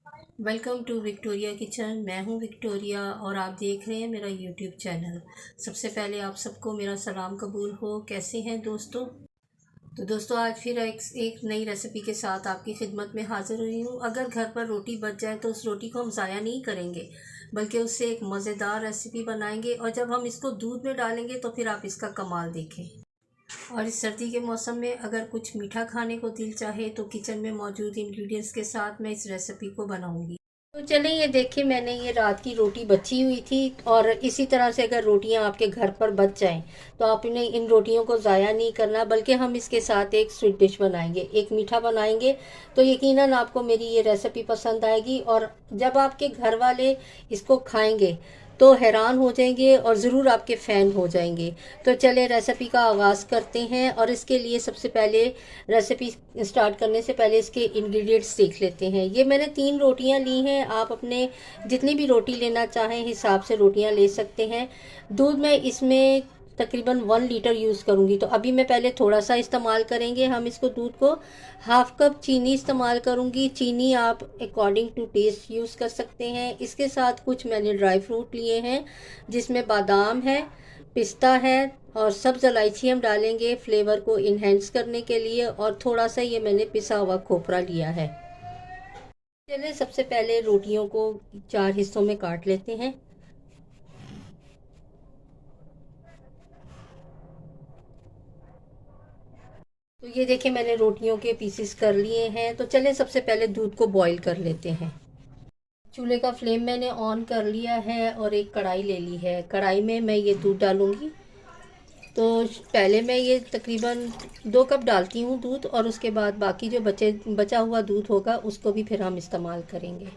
Welcome to Victoria kitchen. मैं हूं Victoria और आप देख रहे हैं मेरा यूट्यूब चैनल। सबसे पहले आप सबको मेरा सलाम कबूल हो। कैसे हैं दोस्तों? तो दोस्तों आज फिर एक नई रेसिपी के साथ आपकी खिदमत में हाज़िर हुई हूं। अगर घर पर रोटी बच जाए तो उस रोटी को हम ज़ाया नहीं करेंगे, बल्कि उससे एक मज़ेदार रेसिपी बनाएंगे। और जब हम इसको दूध में डालेंगे तो फिर आप इसका कमाल देखें। और इस सर्दी के मौसम में अगर कुछ मीठा खाने को दिल चाहे तो किचन में मौजूद इंग्रेडिएंट्स के साथ मैं इस रेसिपी को बनाऊंगी। तो चलें, ये देखिए मैंने ये रात की रोटी बची हुई थी। और इसी तरह से अगर रोटियां आपके घर पर बच जाएं तो आपने इन रोटियों को ज़ाया नहीं करना, बल्कि हम इसके साथ एक स्वीट डिश बनाएंगे, एक मीठा बनाएंगे। तो यकीनन आपको मेरी ये रेसिपी पसंद आएगी और जब आपके घर वाले इसको खाएंगे तो हैरान हो जाएंगे और ज़रूर आपके फ़ैन हो जाएंगे। तो चले रेसिपी का आगाज़ करते हैं। और इसके लिए सबसे पहले रेसिपी स्टार्ट करने से पहले इसके इंग्रेडिएंट्स देख लेते हैं। ये मैंने 3 रोटियां ली हैं। आप अपने जितनी भी रोटी लेना चाहें हिसाब से रोटियां ले सकते हैं। दूध में इसमें तकरीबन 1 लीटर यूज़ करूँगी। तो अभी मैं पहले थोड़ा सा इस्तेमाल करेंगे हम इसको, दूध को। हाफ कप चीनी इस्तेमाल करूँगी। चीनी आप अकॉर्डिंग टू टेस्ट यूज़ कर सकते हैं। इसके साथ कुछ मैंने ड्राई फ्रूट लिए हैं, जिसमें बादाम है, पिस्ता है और सब्ज़ इलायची हम डालेंगे फ्लेवर को इन्हेंस करने के लिए। और थोड़ा सा ये मैंने पिसा हुआ खोपरा लिया है। चलिए सबसे पहले रोटियों को 4 हिस्सों में काट लेते हैं। तो ये देखिए मैंने रोटियों के पीसेस कर लिए हैं। तो चलें सबसे पहले दूध को बॉईल कर लेते हैं। चूल्हे का फ्लेम मैंने ऑन कर लिया है और एक कढ़ाई ले ली है। कढ़ाई में मैं ये दूध डालूंगी। तो पहले मैं ये तकरीबन 2 कप डालती हूँ दूध, और उसके बाद बाकी जो बचा हुआ दूध होगा उसको भी फिर हम इस्तेमाल करेंगे।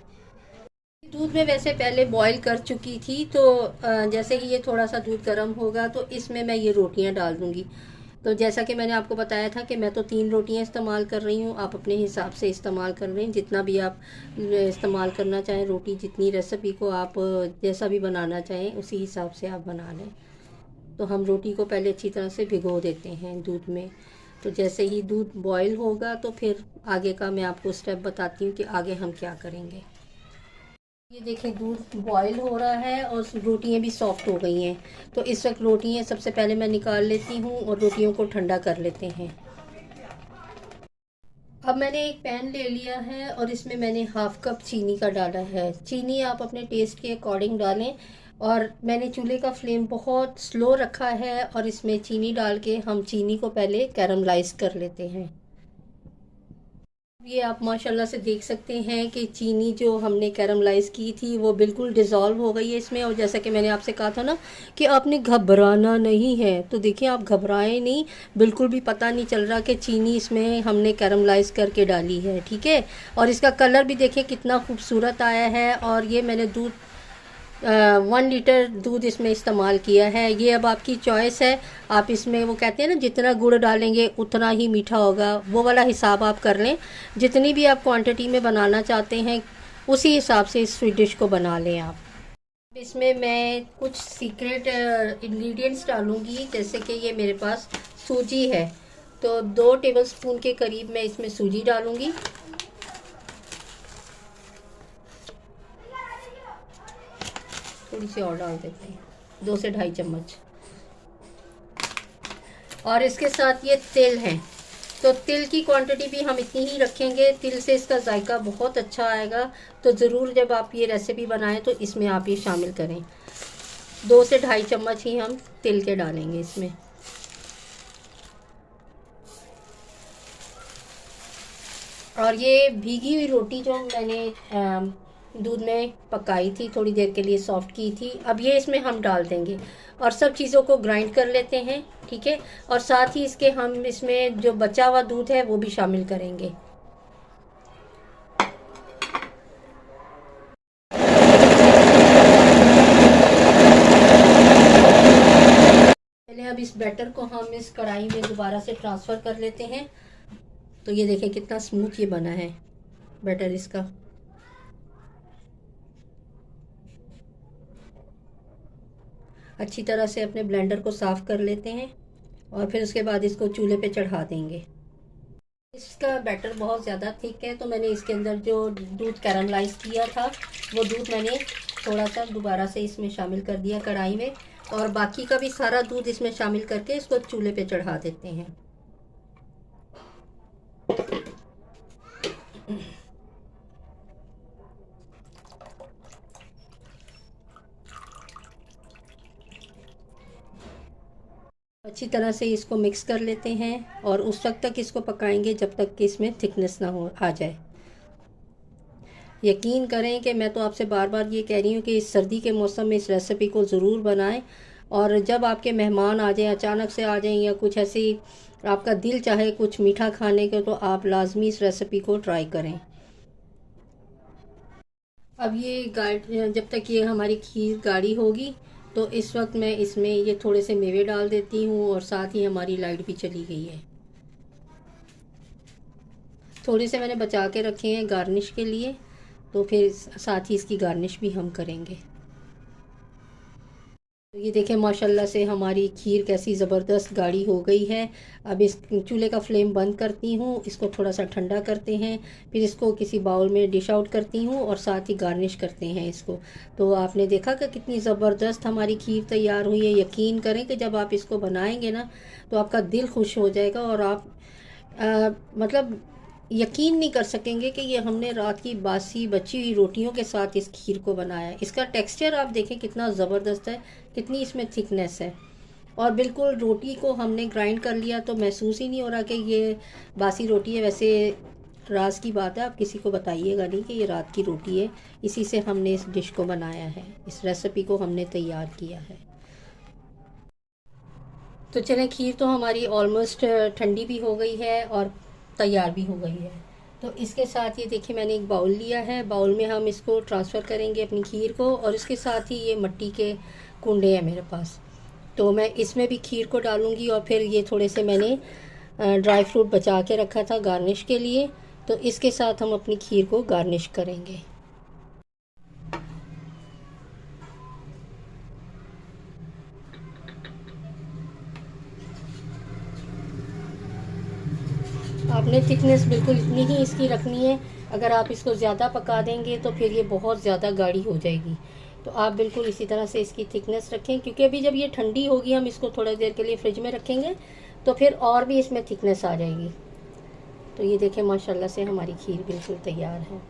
दूध में वैसे पहले बॉईल कर चुकी थी। तो जैसे ही ये थोड़ा सा दूध गर्म होगा तो इसमें मैं ये रोटियां डाल दूँगी। तो जैसा कि मैंने आपको बताया था कि मैं तो 3 रोटियां इस्तेमाल कर रही हूँ। आप अपने हिसाब से इस्तेमाल कर रहे हैं, जितना भी आप इस्तेमाल करना चाहें रोटी, जितनी रेसिपी को आप जैसा भी बनाना चाहें उसी हिसाब से आप बना लें। तो हम रोटी को पहले अच्छी तरह से भिगो देते हैं दूध में। तो जैसे ही दूध बॉईल होगा तो फिर आगे का मैं आपको स्टेप बताती हूँ कि आगे हम क्या करेंगे। ये देखिए दूध बॉईल हो रहा है और रोटियां भी सॉफ्ट हो गई हैं। तो इस वक्त रोटियां सबसे पहले मैं निकाल लेती हूँ और रोटियों को ठंडा कर लेते हैं। अब मैंने एक पैन ले लिया है और इसमें मैंने हाफ कप चीनी का डाला है। चीनी आप अपने टेस्ट के अकॉर्डिंग डालें। और मैंने चूल्हे का फ्लेम बहुत स्लो रखा है और इसमें चीनी डाल के हम चीनी को पहले कैरमलाइज कर लेते हैं। ये आप माशाल्लाह से देख सकते हैं कि चीनी जो हमने कैरमलाइज की थी वो बिल्कुल डिज़ोल्व हो गई है इसमें। और जैसा कि मैंने आपसे कहा था ना कि आपने घबराना नहीं है, तो देखिए आप घबराएं नहीं। बिल्कुल भी पता नहीं चल रहा कि चीनी इसमें हमने कैरमलाइज करके डाली है, ठीक है। और इसका कलर भी देखिए कितना खूबसूरत आया है। और ये मैंने दूध 1 लीटर दूध इसमें इस्तेमाल किया है। ये अब आपकी चॉइस है। आप इसमें वो कहते हैं ना जितना गुड़ डालेंगे उतना ही मीठा होगा, वो वाला हिसाब आप कर लें। जितनी भी आप क्वांटिटी में बनाना चाहते हैं उसी हिसाब से इस स्वीट डिश को बना लें आप। इसमें मैं कुछ सीक्रेट इंग्रेडिएंट्स डालूंगी, जैसे कि ये मेरे पास सूजी है। तो 2 टेबलस्पून के करीब मैं इसमें सूजी डालूंगी। थोड़ी सी और डाल देते हैं, 2 से ढाई चम्मच। और इसके साथ ये तिल हैं। तो तिल की क्वांटिटी भी हम इतनी ही रखेंगे। तिल से इसका जायका बहुत अच्छा आएगा। तो ज़रूर जब आप ये रेसिपी बनाएं तो इसमें आप ये शामिल करें। 2 से ढाई चम्मच ही हम तिल के डालेंगे इसमें। और ये भीगी हुई रोटी जो मैंने दूध में पकाई थी, थोड़ी देर के लिए सॉफ्ट की थी, अब ये इसमें हम डाल देंगे और सब चीज़ों को ग्राइंड कर लेते हैं, ठीक है। और साथ ही इसके हम इसमें जो बचा हुआ दूध है वो भी शामिल करेंगे। पहले अब इस बैटर को हम इस कढ़ाई में दोबारा से ट्रांसफ़र कर लेते हैं। तो ये देखें कितना स्मूथ ये बना है बैटर इसका। अच्छी तरह से अपने ब्लेंडर को साफ़ कर लेते हैं और फिर उसके बाद इसको चूल्हे पे चढ़ा देंगे। इसका बैटर बहुत ज़्यादा थिक है, तो मैंने इसके अंदर जो दूध कैरामलाइज किया था वो दूध मैंने थोड़ा सा दोबारा से इसमें शामिल कर दिया कढ़ाई में, और बाकी का भी सारा दूध इसमें शामिल करके इसको चूल्हे पे चढ़ा देते हैं। अच्छी तरह से इसको मिक्स कर लेते हैं और उस वक्त तक इसको पकाएंगे जब तक कि इसमें थिकनेस ना हो आ जाए। यकीन करें कि मैं तो आपसे बार बार ये कह रही हूँ कि इस सर्दी के मौसम में इस रेसिपी को ज़रूर बनाएं, और जब आपके मेहमान आ जाएं, अचानक से आ जाएं, या कुछ ऐसी आपका दिल चाहे कुछ मीठा खाने के, तो आप लाजमी इस रेसिपी को ट्राई करें। अब ये जब तक ये हमारी खीर गाढ़ी होगी, तो इस वक्त मैं इसमें ये थोड़े से मेवे डाल देती हूँ, और साथ ही हमारी लाइट भी चली गई है। थोड़े से मैंने बचा के रखे हैं गार्निश के लिए, तो फिर साथ ही इसकी गार्निश भी हम करेंगे। तो ये देखें माशाल्लाह से हमारी खीर कैसी ज़बरदस्त गाढ़ी हो गई है। अब इस चूल्हे का फ्लेम बंद करती हूँ, इसको थोड़ा सा ठंडा करते हैं, फिर इसको किसी बाउल में डिश आउट करती हूँ और साथ ही गार्निश करते हैं इसको। तो आपने देखा कि कितनी ज़बरदस्त हमारी खीर तैयार हुई है। यकीन करें कि जब आप इसको बनाएंगे ना, तो आपका दिल खुश हो जाएगा, और आप मतलब यकीन नहीं कर सकेंगे कि ये हमने रात की बासी बची हुई रोटियों के साथ इस खीर को बनाया है। इसका टेक्सचर आप देखें कितना ज़बरदस्त है, कितनी इसमें थिकनेस है, और बिल्कुल रोटी को हमने ग्राइंड कर लिया तो महसूस ही नहीं हो रहा कि ये बासी रोटी है। वैसे राज की बात है, आप किसी को बताइएगा नहीं कि ये रात की रोटी है। इसी से हमने इस डिश को बनाया है, इस रेसिपी को हमने तैयार किया है। तो चलें, खीर तो हमारी ऑलमोस्ट ठंडी भी हो गई है और तैयार भी हो गई है। तो इसके साथ ये देखिए मैंने एक बाउल लिया है, बाउल में हम इसको ट्रांसफ़र करेंगे अपनी खीर को, और इसके साथ ही ये मिट्टी के कुंडे हैं मेरे पास, तो मैं इसमें भी खीर को डालूँगी। और फिर ये थोड़े से मैंने ड्राई फ्रूट बचा के रखा था गार्निश के लिए, तो इसके साथ हम अपनी खीर को गार्निश करेंगे। आपने थिकनेस बिल्कुल इतनी ही इसकी रखनी है। अगर आप इसको ज़्यादा पका देंगे तो फिर ये बहुत ज़्यादा गाढ़ी हो जाएगी। तो आप बिल्कुल इसी तरह से इसकी थिकनेस रखें, क्योंकि अभी जब ये ठंडी होगी, हम इसको थोड़ी देर के लिए फ्रिज में रखेंगे, तो फिर और भी इसमें थिकनेस आ जाएगी। तो ये देखें माशाल्लाह से हमारी खीर बिल्कुल तैयार है।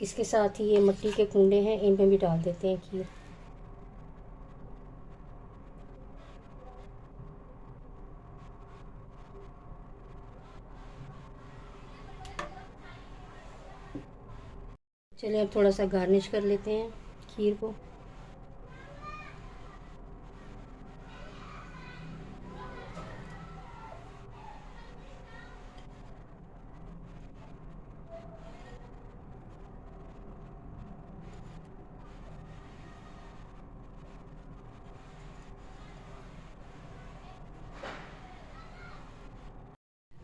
इसके साथ ही ये मिट्टी के कुंडे हैं, इनमें भी डाल देते हैं खीर। चलिए अब थोड़ा सा गार्निश कर लेते हैं खीर को।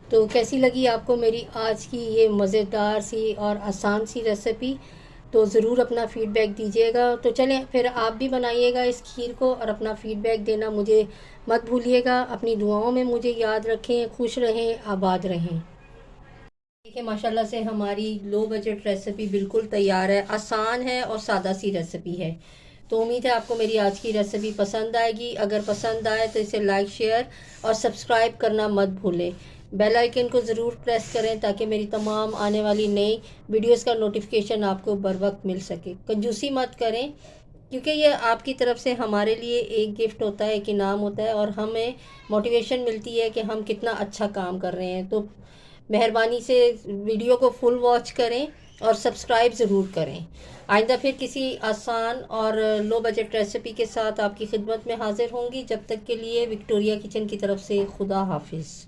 तो कैसी लगी आपको मेरी आज की ये मज़ेदार सी और आसान सी रेसिपी? तो ज़रूर अपना फ़ीडबैक दीजिएगा। तो चलें फिर आप भी बनाइएगा इस खीर को, और अपना फ़ीडबैक देना मुझे मत भूलिएगा। अपनी दुआओं में मुझे याद रखें। खुश रहें, आबाद रहें। देखिए माशाल्लाह से हमारी लो बजट रेसिपी बिल्कुल तैयार है। आसान है और सादा सी रेसिपी है। तो उम्मीद है आपको मेरी आज की रेसिपी पसंद आएगी। अगर पसंद आए तो इसे लाइक, शेयर और सब्सक्राइब करना मत भूलें। बेल आइकन को ज़रूर प्रेस करें ताकि मेरी तमाम आने वाली नई वीडियोस का नोटिफिकेशन आपको बर वक्त मिल सके। कंजूसी मत करें, क्योंकि ये आपकी तरफ से हमारे लिए एक गिफ्ट होता है, एक इनाम होता है, और हमें मोटिवेशन मिलती है कि हम कितना अच्छा काम कर रहे हैं। तो मेहरबानी से वीडियो को फुल वॉच करें और सब्सक्राइब ज़रूर करें। आइंदा फिर किसी आसान और लो बजट रेसिपी के साथ आपकी खिदमत में हाजिर होंगी। जब तक के लिए विक्टोरिया किचन की तरफ से खुदा हाफिज़।